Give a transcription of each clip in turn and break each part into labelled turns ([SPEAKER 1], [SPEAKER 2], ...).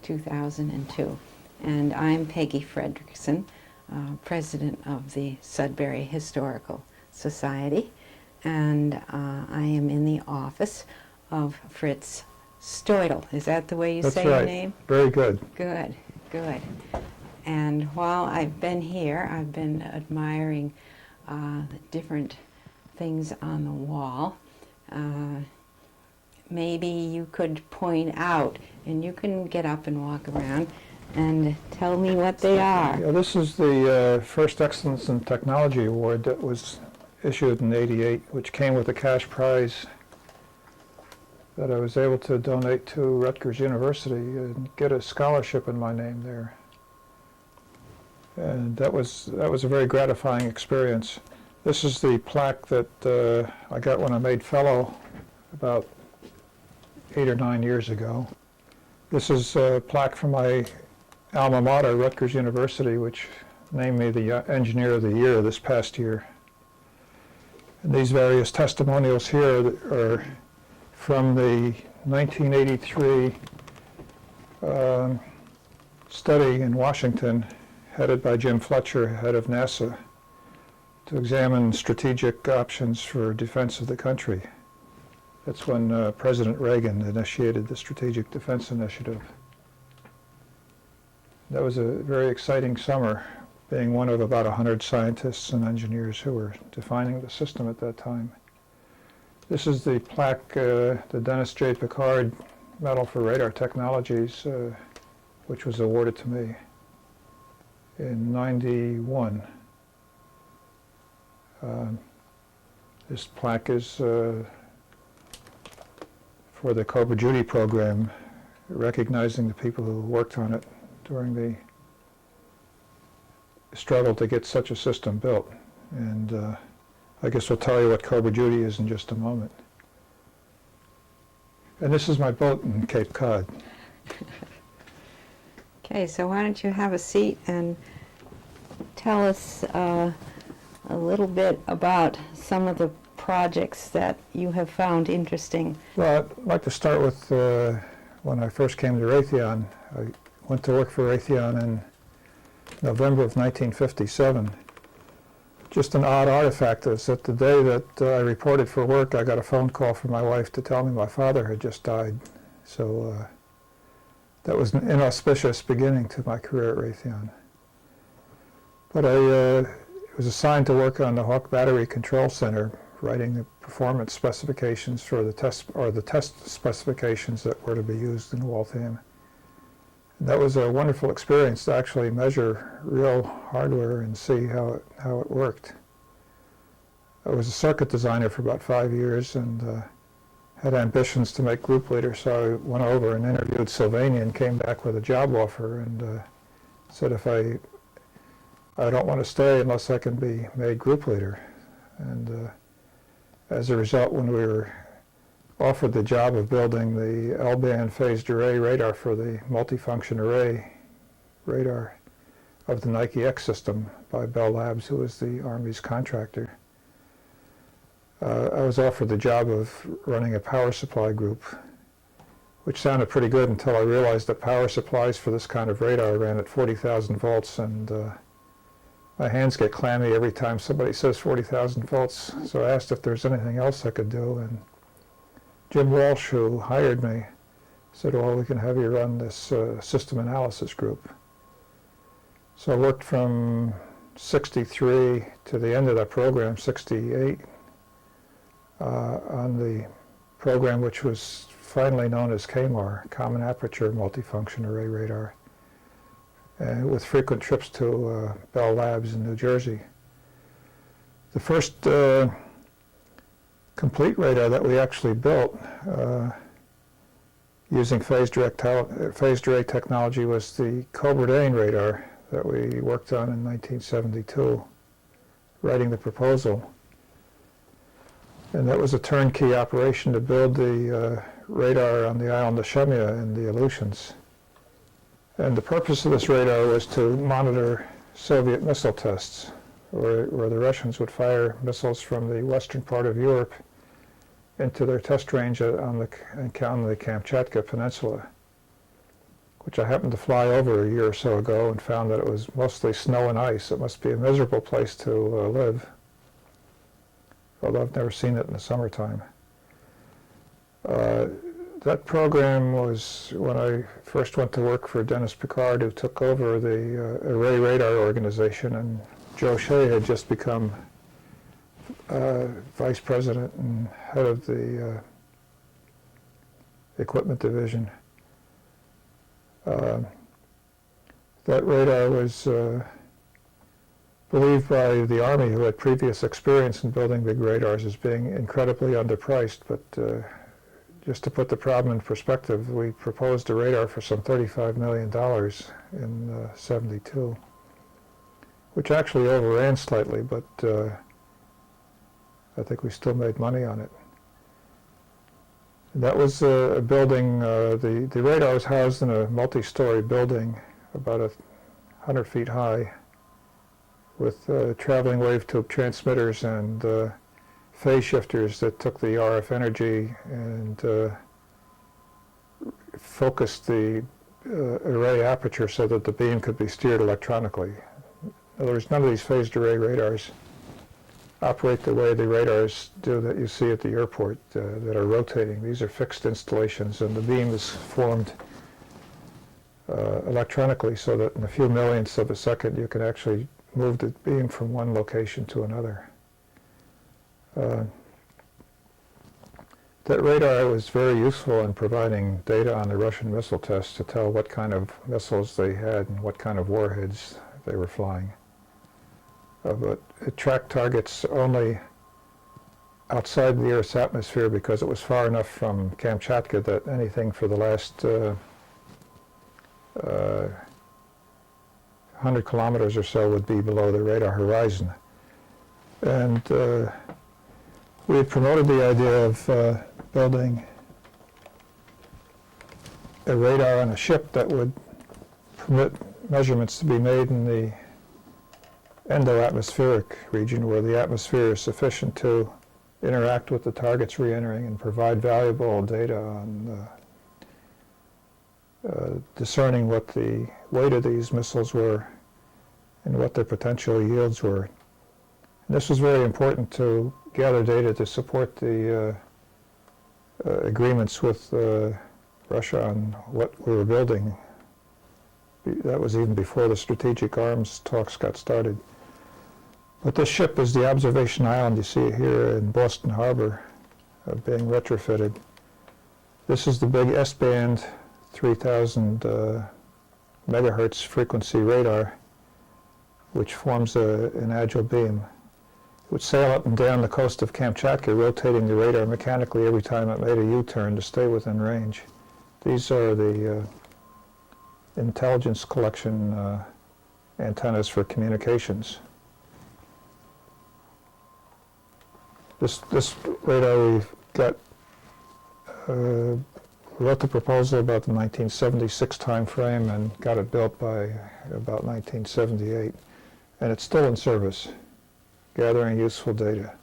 [SPEAKER 1] 2002. And I'm Peggy Fredrickson, president of the Sudbury Historical Society, and I am in the office of Fritz Steudel. Is that the way you say your name?
[SPEAKER 2] Very good.
[SPEAKER 1] Good, good. And while I've been here, I've been admiring the different things on the wall. Maybe you could point out, and you can get up and walk around and tell me what they are.
[SPEAKER 2] Yeah, this is the first Excellence in Technology Award that was issued in '88, which came with a cash prize that I was able to donate to Rutgers University and get a scholarship in my name there. And that was a very gratifying experience. This is the plaque that I got when I made fellow about 8 or 9 years ago. This is a plaque from my alma mater, Rutgers University, which named me the Engineer of the Year this past year. And these various testimonials here are from the 1983 study in Washington, headed by Jim Fletcher, head of NASA, to examine strategic options for defense of the country. That's when President Reagan initiated the Strategic Defense Initiative. That was a very exciting summer, being one of about 100 scientists and engineers who were defining the system at that time. This is the plaque, the Dennis J. Pickard Medal for Radar Technologies, which was awarded to me in '91. This plaque is for the Cobra Judy program, recognizing the people who worked on it during the struggle to get such a system built. And I guess we'll tell you what Cobra Judy is in just a moment. And this is my boat in Cape Cod.
[SPEAKER 1] Okay, so why don't you have a seat and tell us a little bit about some of the projects that you have found interesting.
[SPEAKER 2] Well, I'd like to start with when I first came to Raytheon. I went to work for Raytheon in November of 1957. Just an odd artifact is that the day that I reported for work, I got a phone call from my wife to tell me my father had just died. So that was an inauspicious beginning to my career at Raytheon. But I was assigned to work on the Hawk Battery Control Center, writing the performance specifications for the test specifications that were to be used in Waltham. And that was a wonderful experience to actually measure real hardware and see how it worked. I was a circuit designer for about 5 years and had ambitions to make group leader, so I went over and interviewed Sylvania and came back with a job offer and said if I don't want to stay unless I can be made group leader. And as a result, when we were offered the job of building the L-band phased array radar for the multifunction array radar of the Nike X system by Bell Labs, who was the Army's contractor, I was offered the job of running a power supply group, which sounded pretty good until I realized that power supplies for this kind of radar ran at 40,000 volts, and my hands get clammy every time somebody says 40,000 volts. So I asked if there's anything else I could do, and Jim Walsh, who hired me, said, well, we can have you run this system analysis group. So I worked from '63 to the end of that program, '68, on the program which was finally known as KMAR, Common Aperture Multifunction Array Radar, with frequent trips to Bell Labs in New Jersey. The first complete radar that we actually built using phased array technology was the Cobra Dane radar that we worked on in 1972, writing the proposal. And that was a turnkey operation to build the radar on the island of Shemya in the Aleutians. And the purpose of this radar was to monitor Soviet missile tests, where the Russians would fire missiles from the western part of Europe into their test range on the Kamchatka Peninsula, which I happened to fly over a year or so ago and found that it was mostly snow and ice. It must be a miserable place to live, although I've never seen it in the summertime. That program was when I first went to work for Dennis Picard, who took over the Array Radar organization, and Joe Shea had just become vice president and head of the equipment division. That radar was believed by the Army, who had previous experience in building big radars, as being incredibly underpriced, but just to put the problem in perspective, we proposed a radar for some $35 million in '72, which actually overran slightly, but I think we still made money on it. That was a building, the radar was housed in a multi-story building about 100 feet high with traveling wave tube transmitters and phase shifters that took the RF energy and focused the array aperture so that the beam could be steered electronically. In other words, none of these phased array radars operate the way the radars do that you see at the airport that are rotating. These are fixed installations, and the beam is formed electronically so that in a few millionths of a second you can actually move the beam from one location to another. That radar was very useful in providing data on the Russian missile tests to tell what kind of missiles they had and what kind of warheads they were flying. But it tracked targets only outside the Earth's atmosphere because it was far enough from Kamchatka that anything for the last 100 kilometers or so would be below the radar horizon. And we had promoted the idea of building a radar on a ship that would permit measurements to be made in the endo-atmospheric region, where the atmosphere is sufficient to interact with the targets re-entering and provide valuable data on discerning what the weight of these missiles were and what their potential yields were. And this was very important to gather data to support the agreements with Russia on what we were building. That was even before the strategic arms talks got started. But this ship is the observation island you see here in Boston Harbor being retrofitted. This is the big S-band 3000 megahertz frequency radar, which forms an agile beam. It would sail up and down the coast of Kamchatka, rotating the radar mechanically every time it made a U-turn to stay within range. These are the intelligence collection antennas for communications. This radar we've got, wrote the proposal about the 1976 time frame and got it built by about 1978. And it's still in service, gathering useful data.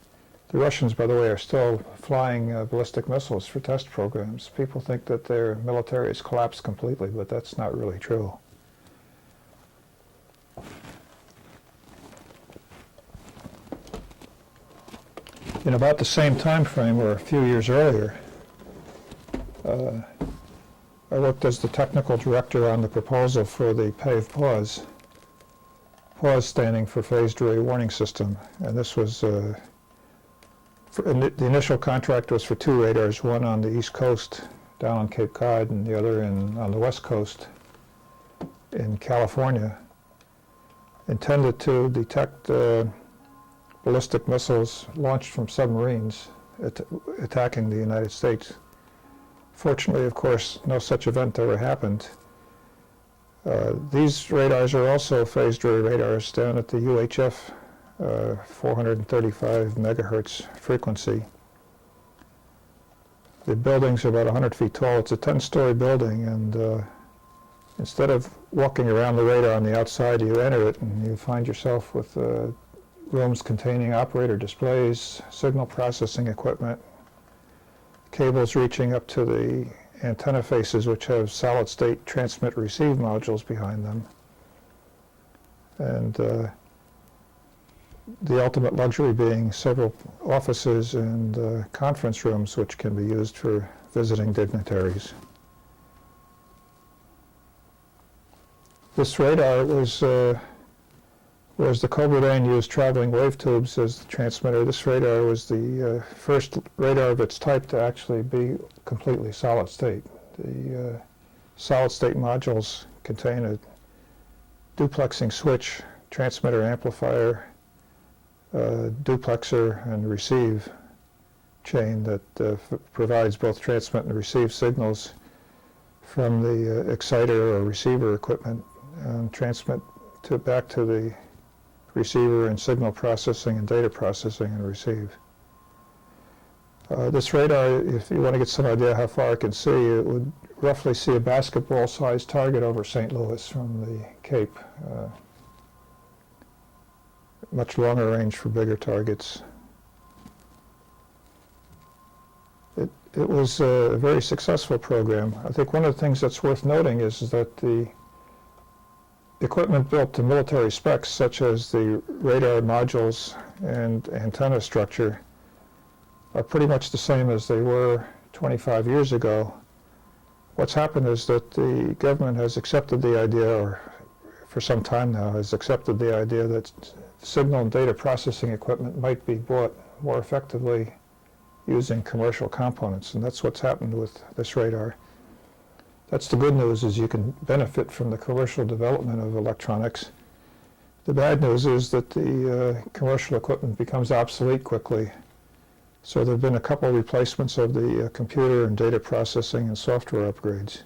[SPEAKER 2] The Russians, by the way, are still flying ballistic missiles for test programs. People think that their military has collapsed completely, but that's not really true. In about the same time frame, or a few years earlier, I worked as the technical director on the proposal for the PAVE PAWS. PAWS standing for Phased Array Warning System, and this was the initial contract was for 2 radars, one on the east coast down on Cape Cod and the other on the west coast in California, intended to detect ballistic missiles launched from submarines attacking the United States. Fortunately, of course, no such event ever happened. These radars are also phased array radars down at the UHF 435 megahertz frequency. The buildings are about 100 feet tall. It's a 10-story building, and instead of walking around the radar on the outside, you enter it and you find yourself with rooms containing operator displays, signal processing equipment, cables reaching up to the antenna faces which have solid-state transmit-receive modules behind them. And the ultimate luxury being several offices and conference rooms which can be used for visiting dignitaries. This radar was whereas the Cobra Dane used traveling wave tubes as the transmitter, this radar was the first radar of its type to actually be completely solid state. The solid state modules contain a duplexing switch, transmitter amplifier, duplexer and receive chain that provides both transmit and receive signals from the exciter or receiver equipment and transmit back to the receiver and signal processing and data processing and receive. This radar, if you want to get some idea how far it can see, it would roughly see a basketball-sized target over St. Louis from the Cape. Much longer range for bigger targets. It was a very successful program. I think one of the things that's worth noting is that the equipment built to military specs, such as the radar modules and antenna structure, are pretty much the same as they were 25 years ago. What's happened is that the government has accepted the idea, or for some time now, has accepted the idea that signal and data processing equipment might be bought more effectively using commercial components, and that's what's happened with this radar. That's the good news, is you can benefit from the commercial development of electronics. The bad news is that the commercial equipment becomes obsolete quickly. So there have been a couple of replacements of the computer and data processing and software upgrades.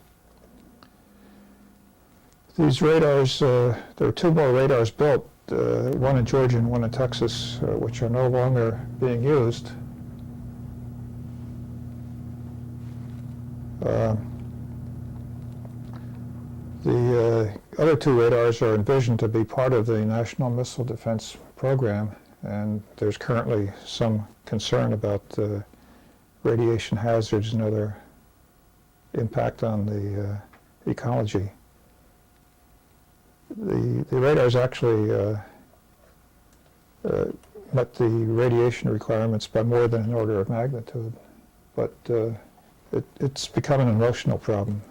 [SPEAKER 2] These radars, there are two more radars built, one in Georgia and one in Texas, which are no longer being used. The other two radars are envisioned to be part of the National Missile Defense Program, and there's currently some concern about radiation hazards and other impact on the ecology. The radars actually met the radiation requirements by more than an order of magnitude, but it's become an emotional problem.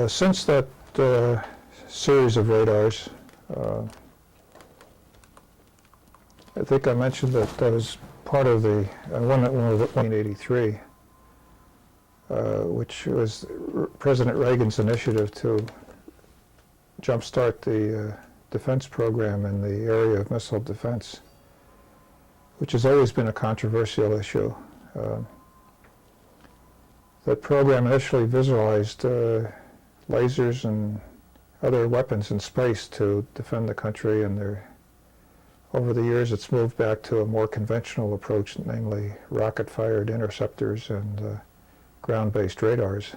[SPEAKER 2] Since that series of radars, I think I mentioned that that was part of the one of 1983, which was President Reagan's initiative to jumpstart the defense program in the area of missile defense, which has always been a controversial issue. That program initially visualized lasers and other weapons in space to defend the country, and over the years it's moved back to a more conventional approach, namely rocket-fired interceptors and ground-based radars.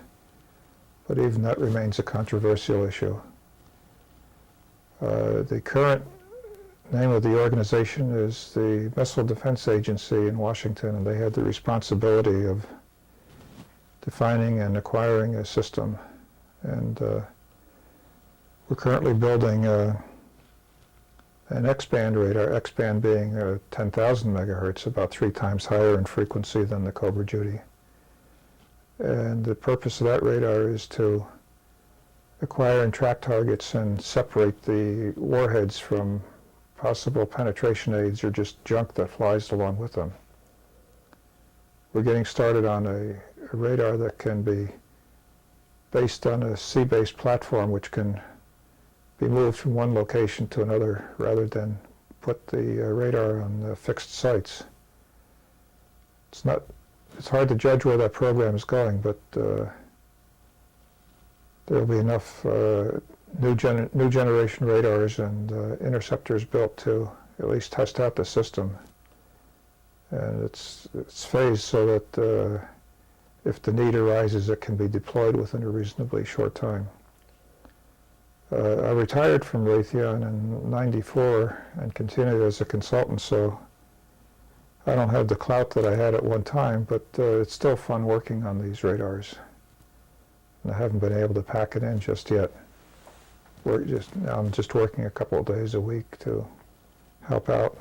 [SPEAKER 2] But even that remains a controversial issue. The current name of the organization is the Missile Defense Agency in Washington, and they have the responsibility of defining and acquiring a system. And we're currently building an X-band radar, X-band being 10,000 megahertz, about 3 times higher in frequency than the Cobra Judy. And the purpose of that radar is to acquire and track targets and separate the warheads from possible penetration aids or just junk that flies along with them. We're getting started on a radar that can be based on a sea-based platform, which can be moved from one location to another rather than put the radar on fixed sites. It's hard to judge where that program is going, but there will be enough new generation radars and interceptors built to at least test out the system. And it's phased so that if the need arises, it can be deployed within a reasonably short time. I retired from Raytheon in '94 and continued as a consultant, so I don't have the clout that I had at one time, but it's still fun working on these radars. And I haven't been able to pack it in just yet. I'm just working a couple of days a week to help out.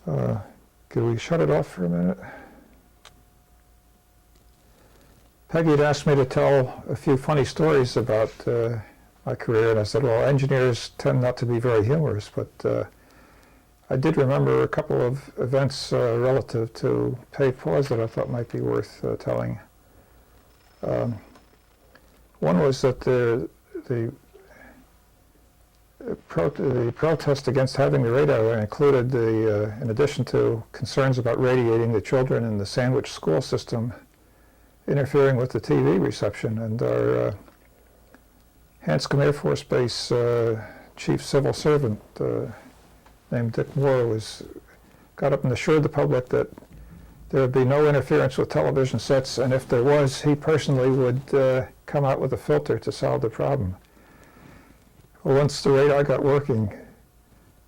[SPEAKER 2] Could we shut it off for a minute? Peggy had asked me to tell a few funny stories about my career, and I said, well, engineers tend not to be very humorous, but I did remember a couple of events relative to paved pause that I thought might be worth telling. One was that the protest against having the radar included in addition to concerns about radiating the children in the sandwich school system, interfering with the TV reception. And our Hanscom Air Force Base chief civil servant named Dick Moore got up and assured the public that there would be no interference with television sets, and if there was, he personally would come out with a filter to solve the problem. Well, once the radar got working,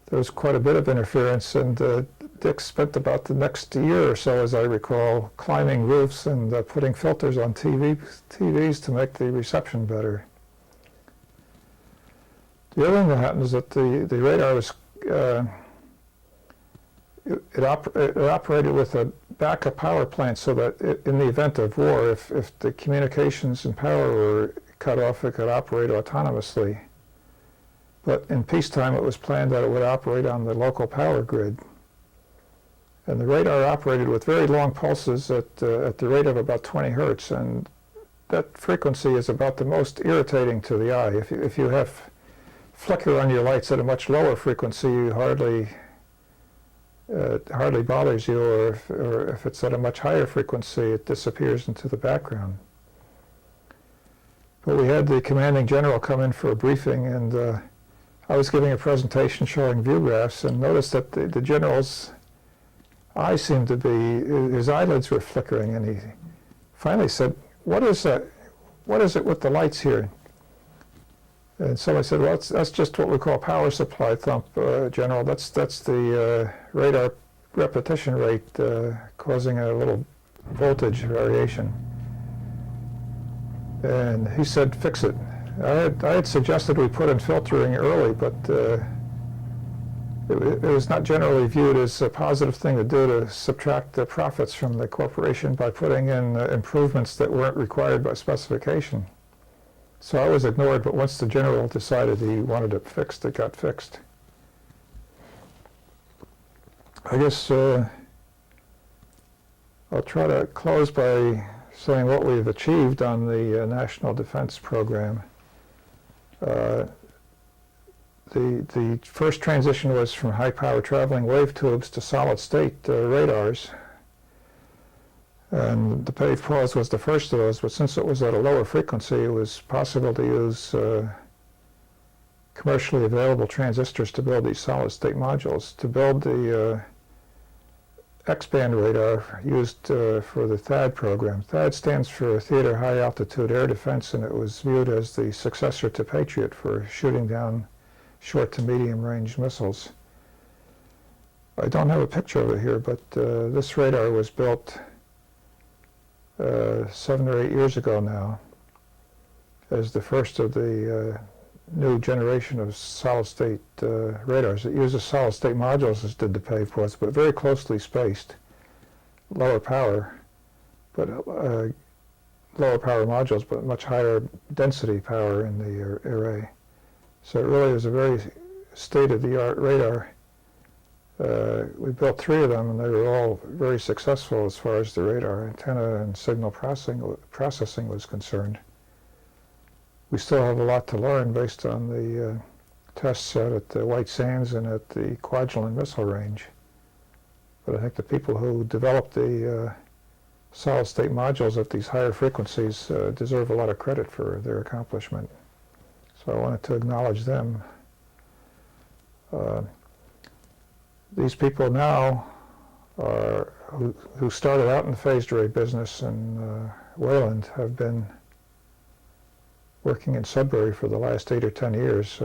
[SPEAKER 2] there was quite a bit of interference, and Dick spent about the next year or so, as I recall, climbing roofs and putting filters on TVs to make the reception better. The other thing that happened is that the radar was it operated with a backup power plant, so that in the event of war, if the communications and power were cut off, it could operate autonomously. But in peacetime, it was planned that it would operate on the local power grid. And the radar operated with very long pulses at the rate of about 20 hertz, and that frequency is about the most irritating to the eye. If you have flicker on your lights at a much lower frequency, you hardly bothers you, or if it's at a much higher frequency, it disappears into the background. But we had the commanding general come in for a briefing, and I was giving a presentation showing view graphs, and noticed that the general's eyes seemed to be, his eyelids were flickering, and he finally said, what is that? What is it with the lights here? And somebody said, well, that's just what we call power supply thump, General. That's the radar repetition rate causing a little voltage variation. And he said, fix it. I had suggested we put in filtering early, but it was not generally viewed as a positive thing to do, to subtract the profits from the corporation by putting in improvements that weren't required by specification. So I was ignored, but once the general decided he wanted it fixed, it got fixed. I guess I'll try to close by saying what we've achieved on the National Defense Program. The first transition was from high-power traveling wave tubes to solid-state radars. And the paved pause was the first of those, but since it was at a lower frequency, it was possible to use commercially available transistors to build these solid-state modules. To build the X-band radar used for the THAAD program. THAAD stands for Theater High Altitude Air Defense, and it was viewed as the successor to Patriot for shooting down short to medium range missiles. I don't have a picture of it here, but this radar was built 7 or 8 years ago now as the first of the new generation of solid-state radars. It uses solid-state modules as did the paved pause, but very closely spaced, lower power modules, but much higher density power in the array. So it really is a very state-of-the-art radar. We built 3 of them, and they were all very successful as far as the radar antenna and signal processing was concerned. We still have a lot to learn based on the tests set at the White Sands and at the Kwajalein missile range. But I think the people who developed the solid-state modules at these higher frequencies deserve a lot of credit for their accomplishment. So I wanted to acknowledge them. These people now who started out in the phased array business in Wayland have been working in Sudbury for the last 8 or 10 years.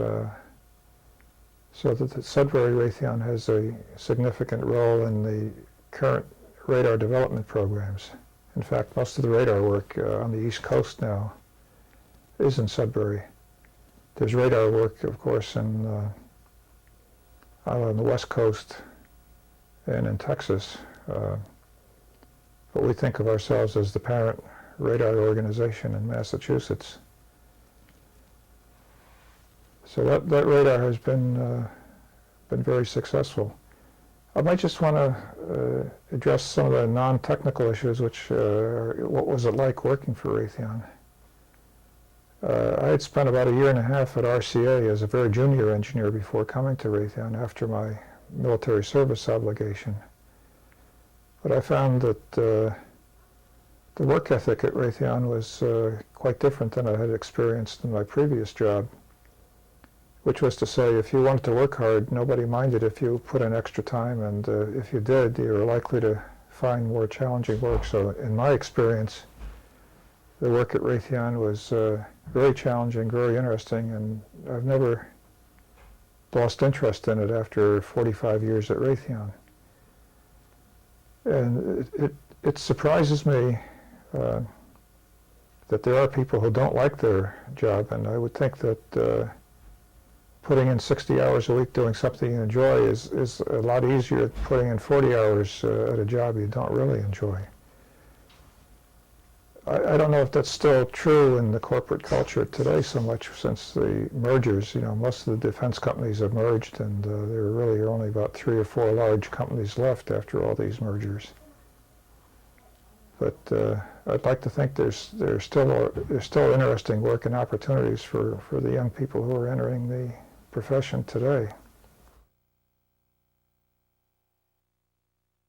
[SPEAKER 2] So that the Sudbury Raytheon has a significant role in the current radar development programs. In fact, most of the radar work on the East Coast now is in Sudbury. There's radar work, of course, out on the West Coast and in Texas. But we think of ourselves as the parent radar organization in Massachusetts. So that radar has been very successful. I might just want to address some of the non-technical issues, which what was it like working for Raytheon? I had spent about 1.5 years at RCA as a very junior engineer before coming to Raytheon after my military service obligation. But I found that the work ethic at Raytheon was quite different than I had experienced in my previous job, which was to say, if you wanted to work hard, nobody minded if you put in extra time, and if you did, you were likely to find more challenging work. So in my experience, the work at Raytheon was very challenging, very interesting, and I've never lost interest in it after 45 years at Raytheon. And it surprises me that there are people who don't like their job, and I would think that putting in 60 hours a week doing something you enjoy is a lot easier than putting in 40 hours at a job you don't really enjoy. I don't know if that's still true in the corporate culture today so much since the mergers. You know, most of the defense companies have merged, and there really are only about 3 or 4 large companies left after all these mergers. But I'd like to think there's still interesting work and opportunities for the young people who are entering the profession today.